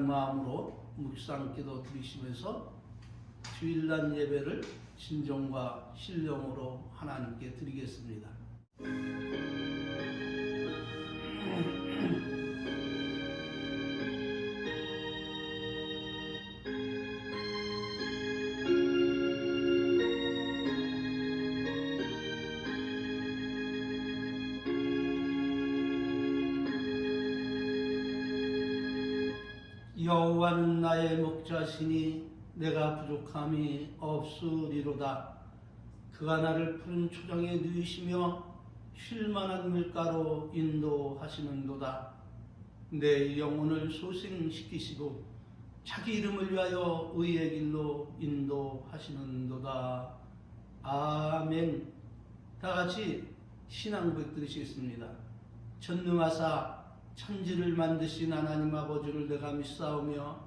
마음으로 묵상 기도 드리시면서 주일날 예배를 진정과 신령으로 하나님께 드리겠습니다. 여호와는 나의 목자시니 내가 부족함이 없으리로다. 그가 나를 푸른 초장에 누이시며 쉴만한 물가로 인도하시는도다. 내 영혼을 소생시키시고 자기 이름을 위하여 의의 길로 인도하시는도다. 아멘. 다 같이 신앙 고백 드리시겠습니다. 전능하사 천지를 만드신 하나님 아버지를 내가 믿사오며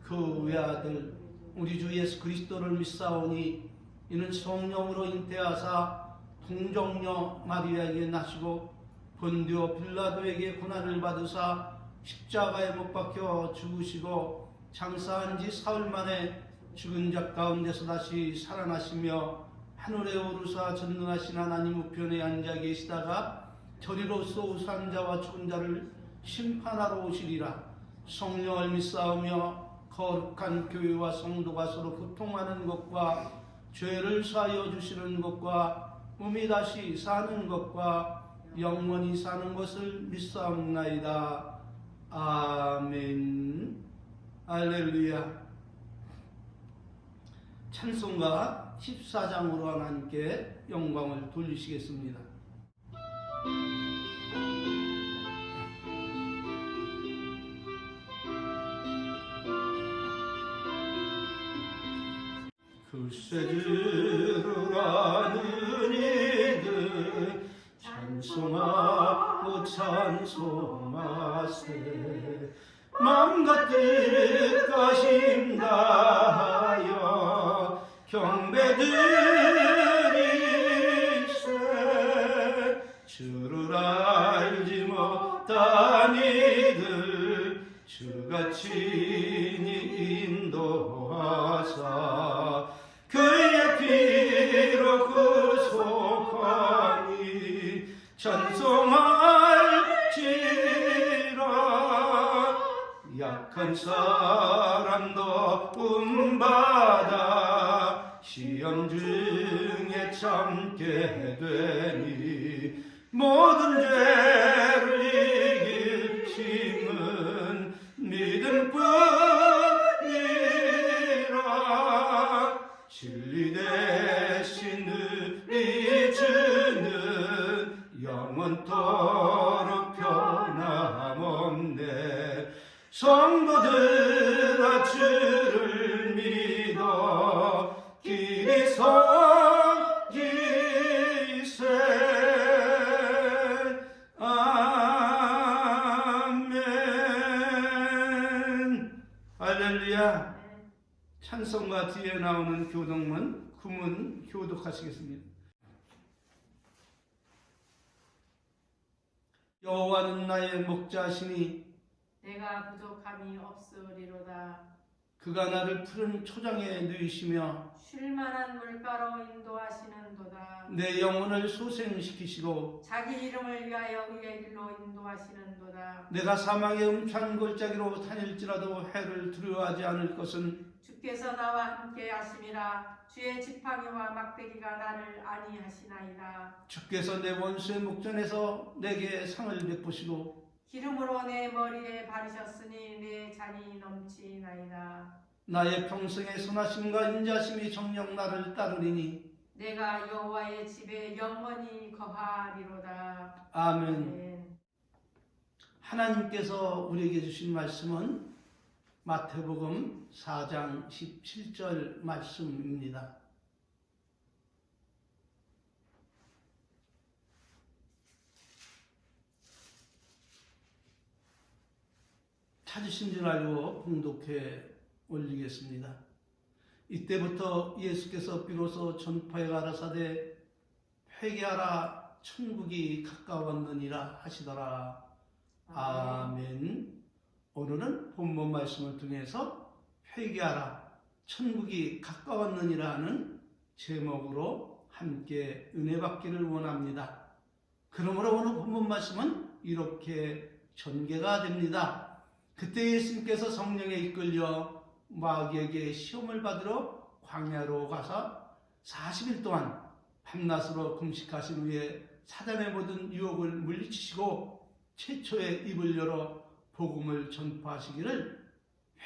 그 외아들 우리 주 예수 그리스도를 믿사오니 이는 성령으로 잉태하사 동정녀 마리아에게 나시고 본디오 빌라도에게 고난을 받으사 십자가에 못 박혀 죽으시고 장사한 지 사흘 만에 죽은 자 가운데서 다시 살아나시며 하늘에 오르사 전능하신 하나님 우편에 앉아 계시다가 저리로서 우산 자와 죽은 자를 심판하러 오시리라. 성령을 믿사오며 거룩한 교회와 성도가 서로 교통하는 것과 죄를 사하여 주시는 것과 몸이 다시 사는 것과 영원히 사는 것을 믿사옵나이다. 아멘. 할렐루야. 찬송가 14장으로 하나님께 영광을 돌리시겠습니다. 글쎄 들으라는 이들 찬송하고 찬송하세. 맘과 뜻과 힘 다하여 경배드리세. 주를 알지 못한 이들 주가 친히 인도하사 그의 피로 구속하니 찬송할지라. 약한 사람도 본받아 시험 중에 참게 되니 모든 죄를 이길 힘은 믿음뿐이라. 진리 대신 우리 주는 영원토록 변함없네. 성도들아 주를 믿어 길이 서기세. 아멘. 할렐루야. 찬송가 뒤에 나오는 교독문 구문 교독하시겠습니다. 여호와는 나의 목자시니 내가 부족함이 없으리로다. 그가 나를 푸른 초장에 누이시며 쉴만한 물가로 인도하시는도다. 내 영혼을 소생시키시고 자기 이름을 위하여 의의 길로 인도하시는도다. 내가 사망의 음찬 골짜기로 다닐지라도 해를 두려워하지 않을 것은 주께서 나와 함께 하심이라. 주의 지팡이와 막대기가 나를 안위하시나이다. 주께서 내 원수의 목전에서 내게 상을 베푸시고 기름으로 내 머리에 바르셨으니 내 잔이 넘치나이다. 나의 평생의 선하심과 인자심이 정녕 나를 따르리니 내가 여호와의 집에 영원히 거하리로다. 아멘. 아멘. 하나님께서 우리에게 주신 말씀은 마태복음 4장 17절 말씀입니다. 찾으신 줄 알고 봉독해 올리겠습니다. 이때부터 예수께서 비로소 전파에 가라사대 회개하라 천국이 가까웠느니라 하시더라. 아멘. 오늘은 본문 말씀을 통해서 회개하라 천국이 가까웠느니라 하는 제목으로 함께 은혜 받기를 원합니다. 그러므로 오늘 본문 말씀은 이렇게 전개가 됩니다. 그때 예수님께서 성령에 이끌려 마귀에게 시험을 받으러 광야로 가서 40일 동안 밤낮으로 금식하신 후에 사단의 모든 유혹을 물리치시고 최초의 입을 열어 복음을 전파하시기를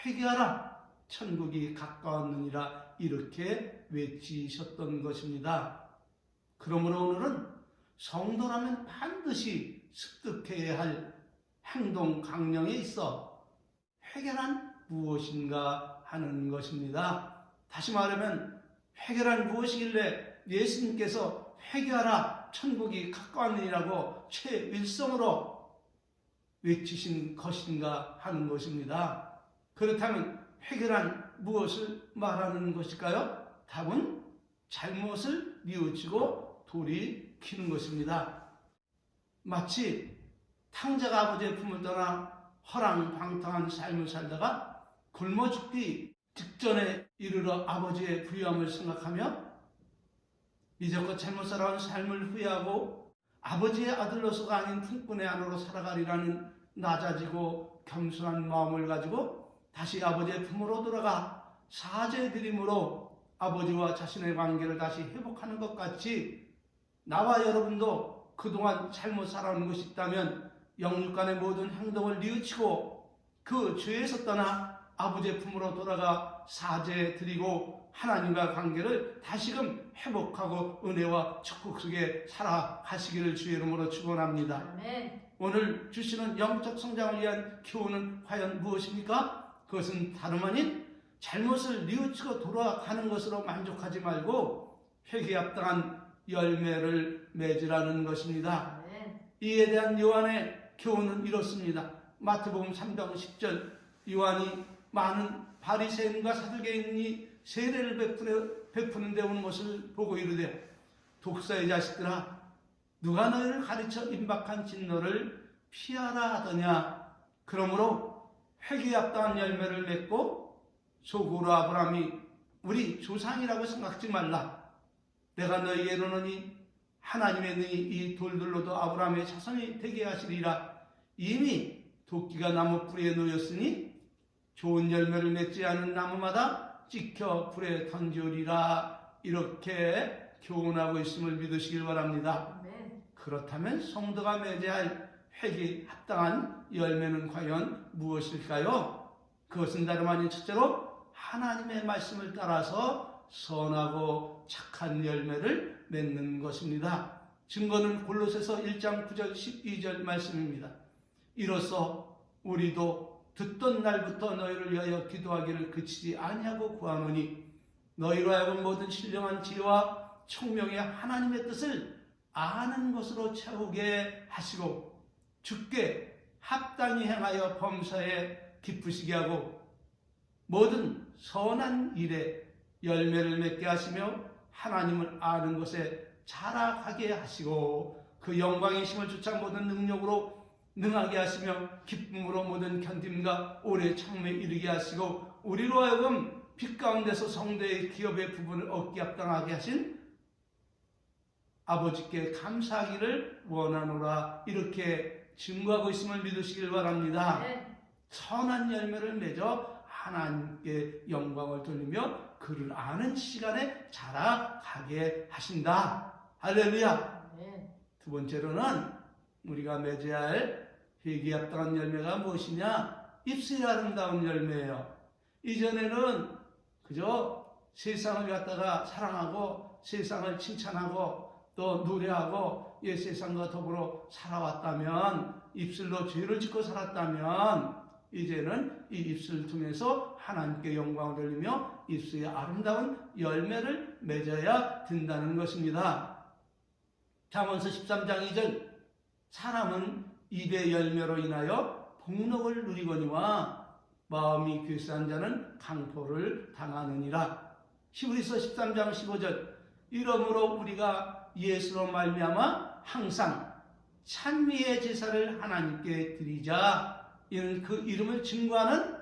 회개하라 천국이 가까웠느니라 이렇게 외치셨던 것입니다. 그러므로 오늘은 성도라면 반드시 습득해야 할 행동 강령에 있어 회개란 무엇인가 하는 것입니다. 다시 말하면 회개란 무엇이길래 예수님께서 회개하라 천국이 가까웠느니라고 최일성으로 외치신 것인가 하는 것입니다. 그렇다면 회개란 무엇을 말하는 것일까요? 답은 잘못을 뉘우치고 돌이키는 것입니다. 마치 탕자가 아버지의 품을 떠나 허랑방탕한 삶을 살다가 굶어 죽기 직전에 이르러 아버지의 부유함을 생각하며 이제껏 잘못 살아온 삶을 후회하고 아버지의 아들로서가 아닌 품꾼의 아내로 살아가리라는 낮아지고 겸손한 마음을 가지고 다시 아버지의 품으로 돌아가 사죄드림으로 아버지와 자신의 관계를 다시 회복하는 것 같이 나와 여러분도 그동안 잘못 살아온 것이 있다면 영육간의 모든 행동을 뉘우치고 그 죄에서 떠나 아버지의 품으로 돌아가 사죄드리고 하나님과 관계를 다시금 회복하고 은혜와 축복 속에 살아가시기를 주의 이름으로 축원합니다. 아멘. 오늘 주시는 영적 성장을 위한 교훈은 과연 무엇입니까? 그것은 다름 아닌 잘못을 뉘우치고 돌아가는 것으로 만족하지 말고 회개에 합당한 열매를 맺으라는 것입니다. 아멘. 이에 대한 요한의 교훈은 이렇습니다. 마태복음 3장 10절 요한이 많은 바리새인과 사두개인이 세례를 베푸는 데 오는 것을 보고 이르되 독사의 자식들아 누가 너희를 가르쳐 임박한 진노를 피하라 하더냐. 그러므로 회개에 합당한 열매를 맺고 속으로 아브라함이 우리 조상이라고 생각지 말라. 내가 너희에게 이르노니 하나님의 능히 이 돌들로도 아브라함의 자손이 되게 하시리라. 이미 도끼가 나무 뿌리에 놓였으니 좋은 열매를 맺지 않은 나무마다 찍혀 불에 던지우리라. 이렇게 교훈하고 있음을 믿으시길 바랍니다. 아멘. 그렇다면 성도가 맺어야 할 회개에 합당한 열매는 과연 무엇일까요? 그것은 다름 아닌 첫째로 하나님의 말씀을 따라서 선하고 착한 열매를 맺는 것입니다. 증거는 골로새서 1장 9절 12절 말씀입니다. 이로써 우리도 듣던 날부터 너희를 위하여 기도하기를 그치지 아니하고 구하노니 너희로 하여금 모든 신령한 지혜와 총명의 하나님의 뜻을 아는 것으로 채우게 하시고 주께 합당히 행하여 범사에 기쁘시게 하고 모든 선한 일에 열매를 맺게 하시며 하나님을 아는 것에 자라가게 하시고 그 영광의 힘을 쫓아 모든 능력으로 능하게 하시며 기쁨으로 모든 견딤과 오래 참음에 이르게 하시고 우리로 하여금 빛 가운데서 성도의 기업의 부분을 얻게 합당하게 하신 아버지께 감사하기를 원하노라. 이렇게 증거하고 있음을 믿으시길 바랍니다. 네. 선한 열매를 맺어 하나님께 영광을 돌리며 그를 아는 시간에 자라가게 하신다. 할렐루야. 네. 두 번째로는 우리가 맺어야 할 회개에 합당한 열매가 무엇이냐? 입술이 아름다운 열매예요. 이전에는 그저 세상을 갖다가 사랑하고 세상을 칭찬하고 또 노래하고 세상과 더불어 살아왔다면, 입술로 죄를 짓고 살았다면 이제는 이 입술을 통해서 하나님께 영광을 돌리며 입술의 아름다운 열매를 맺어야 된다는 것입니다. 잠언서 13장 2절 사람은 입의 열매로 인하여 복록을 누리거니와 마음이 괴수한 자는 강포를 당하느니라. 히브리서 13장 15절 이러므로 우리가 예수로 말미암아 항상 찬미의 제사를 하나님께 드리자. 이는 그 이름을 증거하는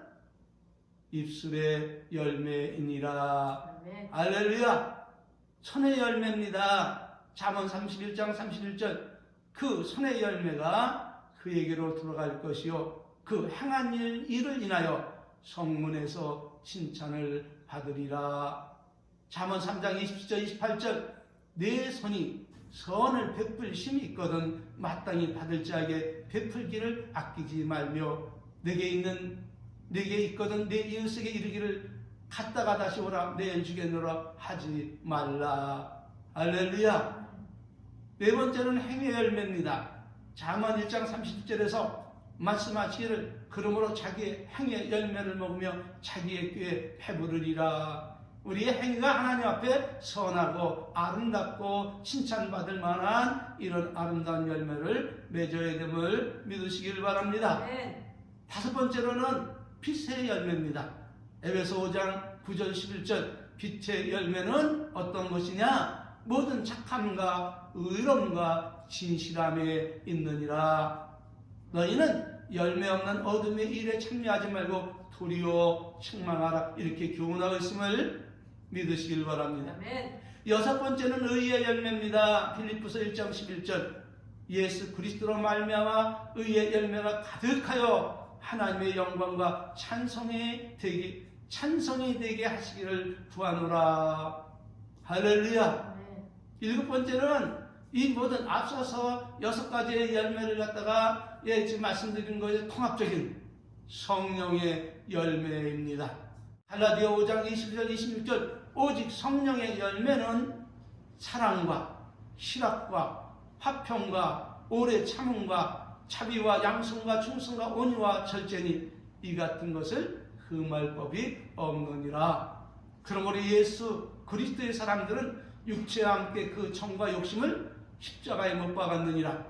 입술의 열매이니라. 아멘. 할렐루야. 손의 열매입니다. 잠언 31장 31절. 그 손의 열매가 그에게로 들어갈 것이요 그 행한 일을 인하여 성문에서 칭찬을 받으리라. 잠언 3장 20절 28절. 내 손이 선을 베풀 힘이 있거든 마땅히 받을 자에게 베풀기를 아끼지 말며 내게 있거든 내 이웃에게 이르기를 갔다가 다시 오라 내일 주겠노라 하지 말라. 할렐루야. 네 번째는 행의 열매입니다. 잠언 1장 30절에서 말씀하시기를 그러므로 자기의 행의 열매를 먹으며 자기의 꾀에 배부르리라. 우리의 행위가 하나님 앞에 선하고 아름답고 칭찬받을 만한 이런 아름다운 열매를 맺어야 됨을 믿으시길 바랍니다. 아멘. 다섯 번째로는 빛의 열매입니다. 에베소 5장 9절 11절. 빛의 열매는 어떤 것이냐? 모든 착함과 의로움과 진실함에 있느니라. 너희는 열매 없는 어둠의 일에 참여하지 말고 도리어 책망하라. 이렇게 교훈하고 있음을 믿으시길 바랍니다. 아멘. 여섯 번째는 의의 열매입니다. 필립보서 1장 11절. 예수 그리스도로 말미암아 의의 열매가 가득하여 하나님의 영광과 찬송이 되게 하시기를 구하노라. 할렐루야. 아멘. 일곱 번째는 이 모든 앞서서 여섯 가지의 열매를 갖다가 지금 말씀드린 것의 통합적인 성령의 열매입니다. 갈라디아 5장 20절 26절. 오직 성령의 열매는 사랑과 희락과 화평과 오래 참음과 자비와 양성과 충성과 온유와 절제니 이 같은 것을 흠할 법이 없느니라. 그러므로 예수 그리스도의 사람들은 육체와 함께 그 정과 욕심을 십자가에 못 박았느니라.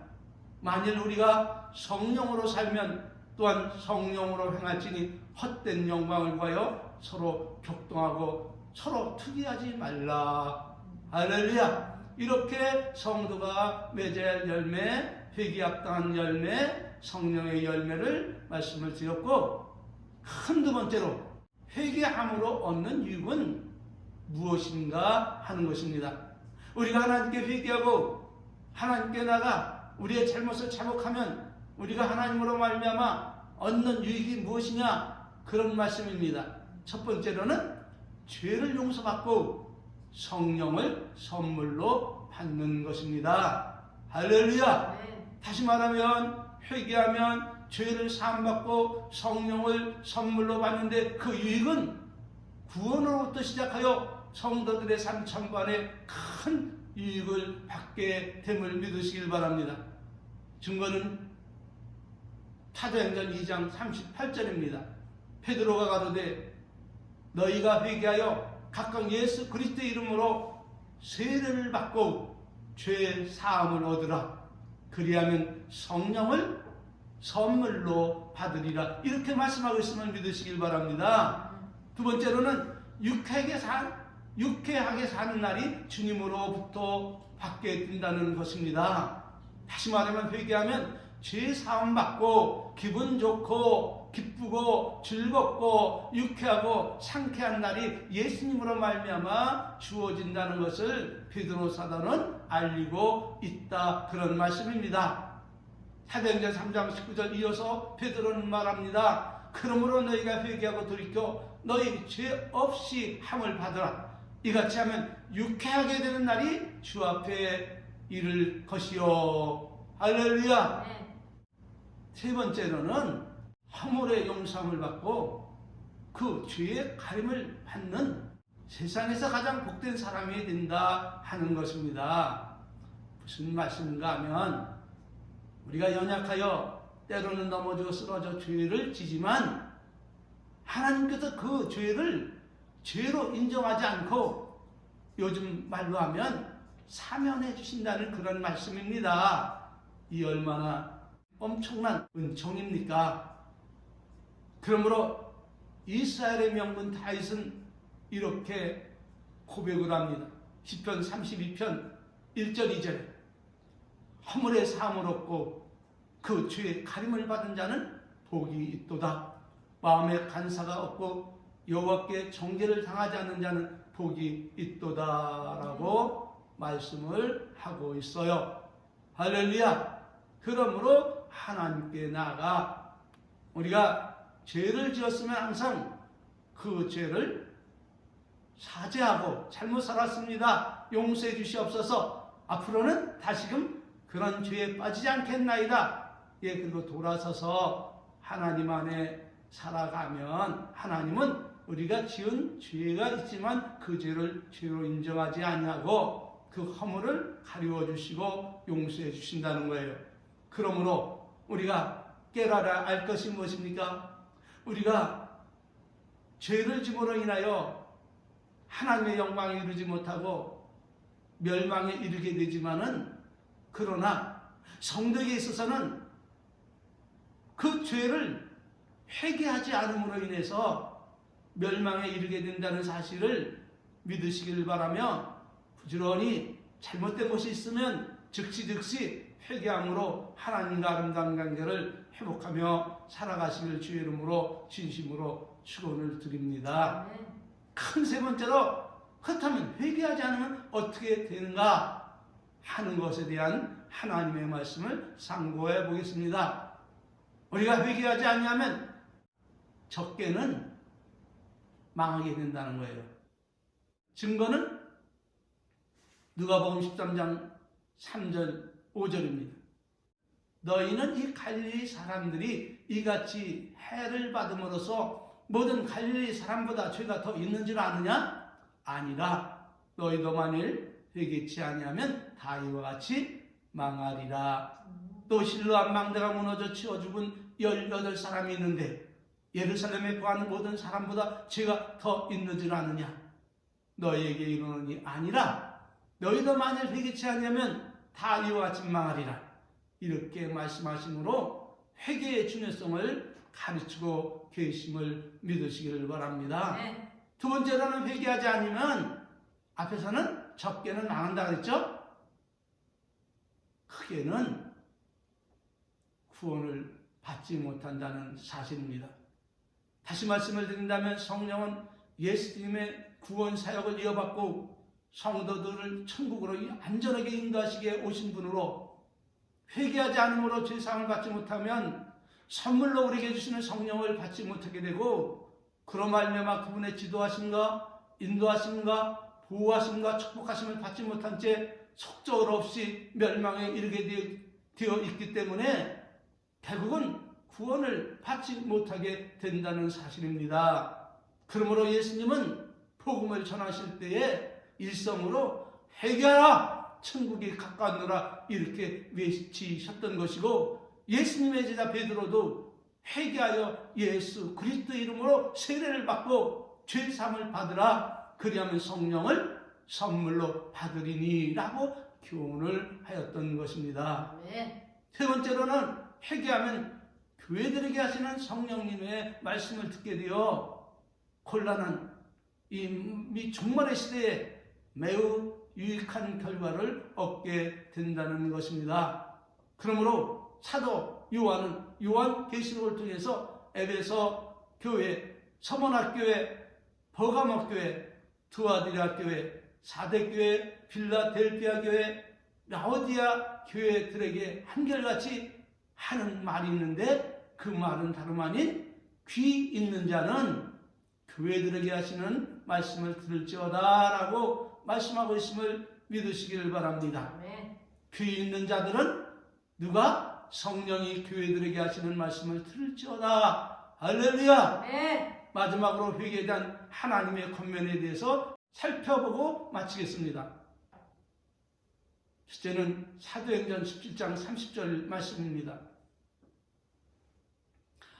만일 우리가 성령으로 살면 또한 성령으로 행할지니 헛된 영광을 구하여 서로 격동하고 서로 투기하지 말라. 할렐루야. 이렇게 성도가 맺어야 할 열매, 회개에 합당한 열매, 성령의 열매를 말씀을 드렸고, 큰 두 번째로 회개함으로 얻는 유익은 무엇인가 하는 것입니다. 우리가 하나님께 회개하고 하나님께 나가 우리의 잘못을 자복하면 우리가 하나님으로 말미암아 얻는 유익이 무엇이냐? 그런 말씀입니다. 첫 번째로는 죄를 용서받고 성령을 선물로 받는 것입니다. 할렐루야. 아멘. 다시 말하면 회개하면 죄를 사함받고 성령을 선물로 받는데 그 유익은 구원으로부터 시작하여 성도들의 삶 전반에 큰 유익을 받게 됨을 믿으시길 바랍니다. 증거는 사도행전 2장 38절입니다. 베드로가 가로되 너희가 회개하여 각각 예수 그리스도의 이름으로 세례를 받고 죄 사함을 얻으라. 그리하면 성령을 선물로 받으리라. 이렇게 말씀하고 있음을 믿으시길 바랍니다. 두 번째로는 유쾌하게 사는 날이 주님으로부터 받게 된다는 것입니다. 다시 말하면 회개하면 죄 사함 받고 기분 좋고 기쁘고 즐겁고 유쾌하고 상쾌한 날이 예수님으로 말미암아 주어진다는 것을 베드로 사도는 알리고 있다. 그런 말씀입니다. 사도행전 3장 19절 이어서 베드로는 말합니다. 그러므로 너희가 회개하고 돌이켜 너희 죄 없이 함을 받으라. 이같이 하면 유쾌하게 되는 날이 주 앞에 이를 것이요. 할렐루야. 네. 세 번째로는 허물의 용서함을 받고 그 죄의 가림을 받는 세상에서 가장 복된 사람이 된다 하는 것입니다. 무슨 말씀인가 하면 우리가 연약하여 때로는 넘어져 쓰러져 죄를 지지만 하나님께서 그 죄를 죄로 인정하지 않고 요즘 말로 하면 사면해 주신다는 그런 말씀입니다. 이 얼마나 엄청난 은총입니까? 그러므로 이스라엘의 명문 다윗은 이렇게 고백을 합니다. 시편 32편 1절 2절에 허물의 사함을 얻고 그 죄의 가림을 받은 자는 복이 있도다. 마음에 간사가 없고 여호와께 정죄를 당하지 않는 자는 복이 있도다라고 말씀을 하고 있어요. 할렐루야. 그러므로 하나님께 나아가 우리가 죄를 지었으면 항상 그 죄를 사죄하고 잘못 살았습니다. 용서해 주시옵소서. 앞으로는 다시금 그런 죄에 빠지지 않겠나이다. 예, 그리고 돌아서서 하나님 안에 살아가면 하나님은 우리가 지은 죄가 있지만 그 죄를 죄로 인정하지 아니하고 그 허물을 가리워 주시고 용서해 주신다는 거예요. 그러므로 우리가 깨달아 알 것이 무엇입니까? 우리가 죄를 지므로 인하여 하나님의 영광에 이르지 못하고 멸망에 이르게 되지만은 그러나 성도에게 있어서는 그 죄를 회개하지 않음으로 인해서 멸망에 이르게 된다는 사실을 믿으시길 바라며 부지런히 잘못된 것이 있으면 즉시 회개함으로 하나님과 아름다운 관계를 회복하며 살아가시길 주의 이름으로 진심으로 축원을 드립니다. 큰 세 번째로 그렇다면 회개하지 않으면 어떻게 되는가 하는 것에 대한 하나님의 말씀을 상고해 보겠습니다. 우리가 회개하지 않으면 적게는 망하게 된다는 거예요. 증거는 누가복음 13장 3절 5절입니다. 너희는 이 갈릴리 사람들이 이같이 해를 받음으로써 모든 갈릴리 사람보다 죄가 더 있는 줄 아느냐? 아니라 너희도 만일 회개치 아니하면 다 이와 같이 망하리라. 또 실로암 망대가 무너져 치워 죽은 18사람이 있는데 예루살렘에 거하는 모든 사람보다 죄가 더 있는 줄 아느냐? 너희에게 이르노니 아니라 너희도 만일 회개치 아니하면 다 이와 같이 망하리라. 이렇게 말씀하심으로 회개의 중요성을 가르치고 계심을 믿으시기를 바랍니다. 두 번째로는 회개하지 않으면 앞에서는 적게는 망한다 그랬죠? 크게는 구원을 받지 못한다는 사실입니다. 다시 말씀을 드린다면 성령은 예수님의 구원 사역을 이어받고 성도들을 천국으로 안전하게 인도하시기에 오신 분으로 회개하지 않음으로 죄사함을 받지 못하면 선물로 우리에게 주시는 성령을 받지 못하게 되고 그로 말미암아 그분의 지도하심과 인도하심과 보호하심과 축복하심을 받지 못한 채 속적으로 없이 멸망에 이르게 되어 있기 때문에 결국은 구원을 받지 못하게 된다는 사실입니다. 그러므로 예수님은 복음을 전하실 때에 일성으로 회개하라 천국이 가까웠노라 이렇게 외치셨던 것이고 예수님의 제자 베드로도 회개하여 예수 그리스도 이름으로 세례를 받고 죄사함을 받으라 그리하면 성령을 선물로 받으리니 라고 교훈을 하였던 것입니다. 세 번째로는 회개하면 교회들에게 하시는 성령님의 말씀을 듣게 되어 곤란한 이 종말의 시대에 매우 유익한 결과를 얻게 된다는 것입니다. 그러므로 사도 요한은 요한계시록을 통해서 에베소 교회, 서문학교회, 버가모교회, 두아디라 교회, 사대교회, 빌라델피아 교회, 라오디아 교회들에게 한결같이 하는 말이 있는데 그 말은 다름 아닌 귀 있는 자는 교회들에게 하시는 말씀을 들을지어다 라고 말씀하고 있음을 믿으시기를 바랍니다. 귀 있는 자들은 누가? 성령이 교회들에게 하시는 말씀을 들을지어다. 할렐루야. 마지막으로 회개에 대한 하나님의 권면에 대해서 살펴보고 마치겠습니다. 첫째는 사도행전 17장 30절 말씀입니다.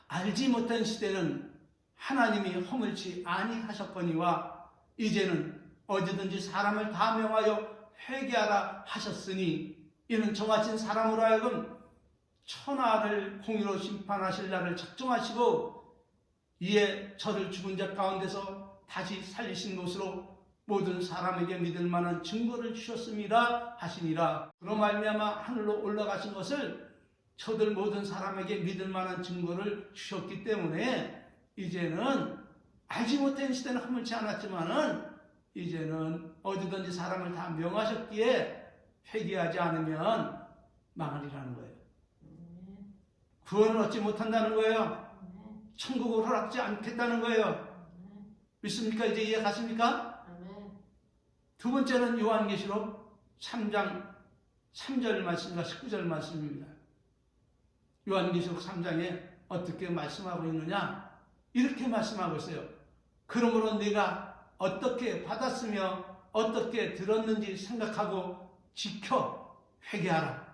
알지 못한 시대는 하나님이 허물치 아니하셨거니와 이제는 어디든지 사람을 다 명하여 회개하라 하셨으니 이는 정하신 사람으로 하여금 천하를 공의로 심판하실 날을 작정하시고 이에 저를 죽은 자 가운데서 다시 살리신 것으로 모든 사람에게 믿을 만한 증거를 주셨습니다 하시니라. 그로 말미암아 하늘로 올라가신 것을 저들 모든 사람에게 믿을 만한 증거를 주셨기 때문에 이제는 알지 못한 시대는 허물지 않았지만은 이제는 어디든지 사람을 다 명하셨기에 회개하지 않으면 망하리라는 거예요. 구원을 얻지 못한다는 거예요. 천국을 허락지 않겠다는 거예요. 믿습니까? 이제 이해 가십니까? 두 번째는 요한계시록 3장 3절 말씀과 19절 말씀입니다. 요한계시록 3장에 어떻게 말씀하고 있느냐? 이렇게 말씀하고 있어요. 그러므로 네가 어떻게 받았으며 어떻게 들었는지 생각하고 지켜 회개하라.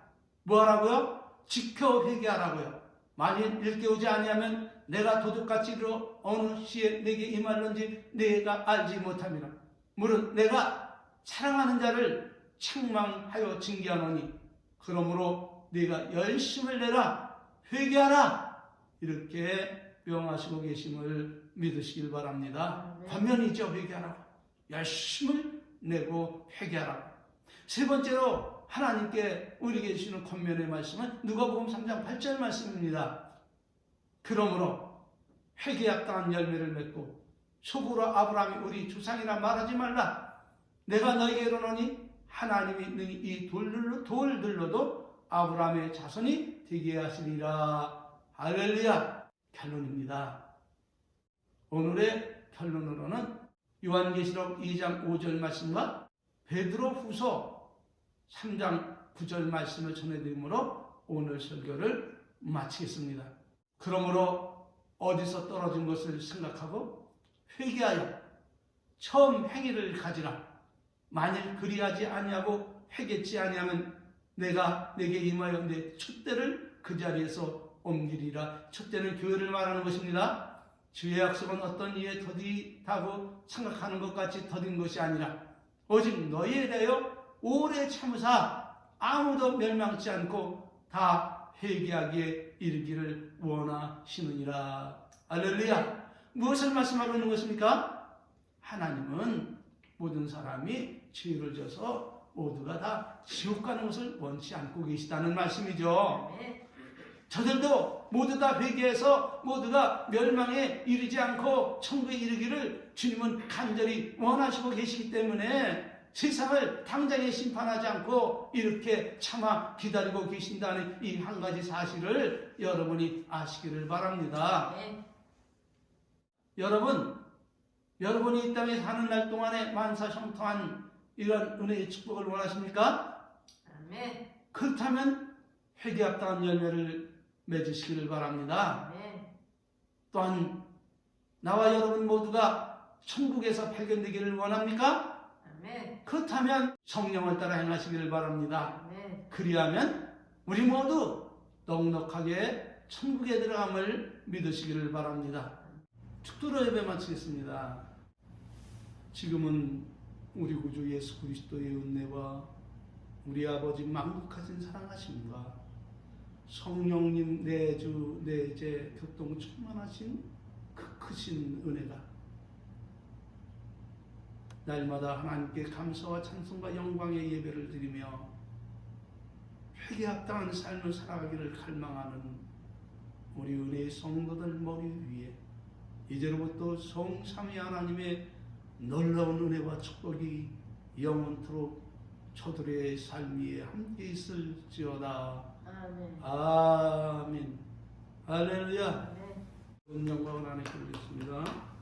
뭐 하라고요? 지켜 회개하라고요. 만일 일깨우지 아니하면 내가 도둑같이 이르러 어느 시에 내게 임할런지 내가 알지 못함이라. 물은 내가 사랑하는 자를 책망하여 징계하노니 그러므로 네가 열심을 내라 회개하라 이렇게 명하시고 계심을 믿으시길 바랍니다. 권면이죠. 회개하라. 열심을 내고 회개하라. 세 번째로 하나님께 우리에게 주시는 권면의 말씀은 누가복음 3장 8절 말씀입니다. 그러므로 회개에 합당한 열매를 맺고 속으로 아브라함이 우리 조상이라 말하지 말라. 내가 너에게 이르노니 하나님이 능히 이 돌들로도 아브라함의 자손이 되게 하시리라. 할렐루야. 결론입니다. 오늘의 결론으로는 요한계시록 2장 5절 말씀과 베드로후서 3장 9절 말씀을 전해드림으로 오늘 설교를 마치겠습니다. 그러므로 어디서 떨어진 것을 생각하고 회개하여 처음 행위를 가지라. 만일 그리하지 아니하고 회개치 아니하면 내가 내게 임하여 내 촛대를 그 자리에서 옮기리라. 촛대는 교회를 말하는 것입니다. 주의 약속은 어떤 이에 더디다고 생각하는 것 같이 더딘 것이 아니라 오직 너희에 대하여 오래 참으사 아무도 멸망치 않고 다 회개하기에 이르기를 원하시느니라. 할렐루야. 무엇을 말씀하고 있는 것입니까? 하나님은 모든 사람이 죄를 져서 모두가 다 지옥 가는 것을 원치 않고 계시다는 말씀이죠. 저들도 모두 다 회개해서 모두가 멸망에 이르지 않고 천국에 이르기를 주님은 간절히 원하시고 계시기 때문에 세상을 당장에 심판하지 않고 이렇게 참아 기다리고 계신다는 이 한 가지 사실을 여러분이 아시기를 바랍니다. 여러분이 이 땅에 사는 날 동안에 만사형통한 이런 은혜의 축복을 원하십니까? 아멘. 그렇다면 회개에 합당한 열매를 맺으시기를 바랍니다. 아멘. 또한 나와 여러분 모두가 천국에서 발견되기를 원합니까? 아멘. 그렇다면 성령을 따라 행하시기를 바랍니다. 아멘. 그리하면 우리 모두 넉넉하게 천국에 들어감을 믿으시기를 바랍니다. 축도로 예배 마치겠습니다. 지금은 우리 구주 예수 그리스도의 은혜와 우리 아버지 만국하신 사랑하심과 성령님 내주 내재 교통 충만하신 그 크신 은혜가 날마다 하나님께 감사와 찬송과 영광의 예배를 드리며 회개에 합당한 삶을 살아가기를 갈망하는 우리 은혜의 성도들 머리 위에 이제로부터 성삼위 하나님의 놀라운 은혜와 축복이 영원토록 저들의 삶 위에 함께 있을지어다. 아멘. 아멘. 할렐루야. 아멘. 영광을 하나님께 드리겠습니다.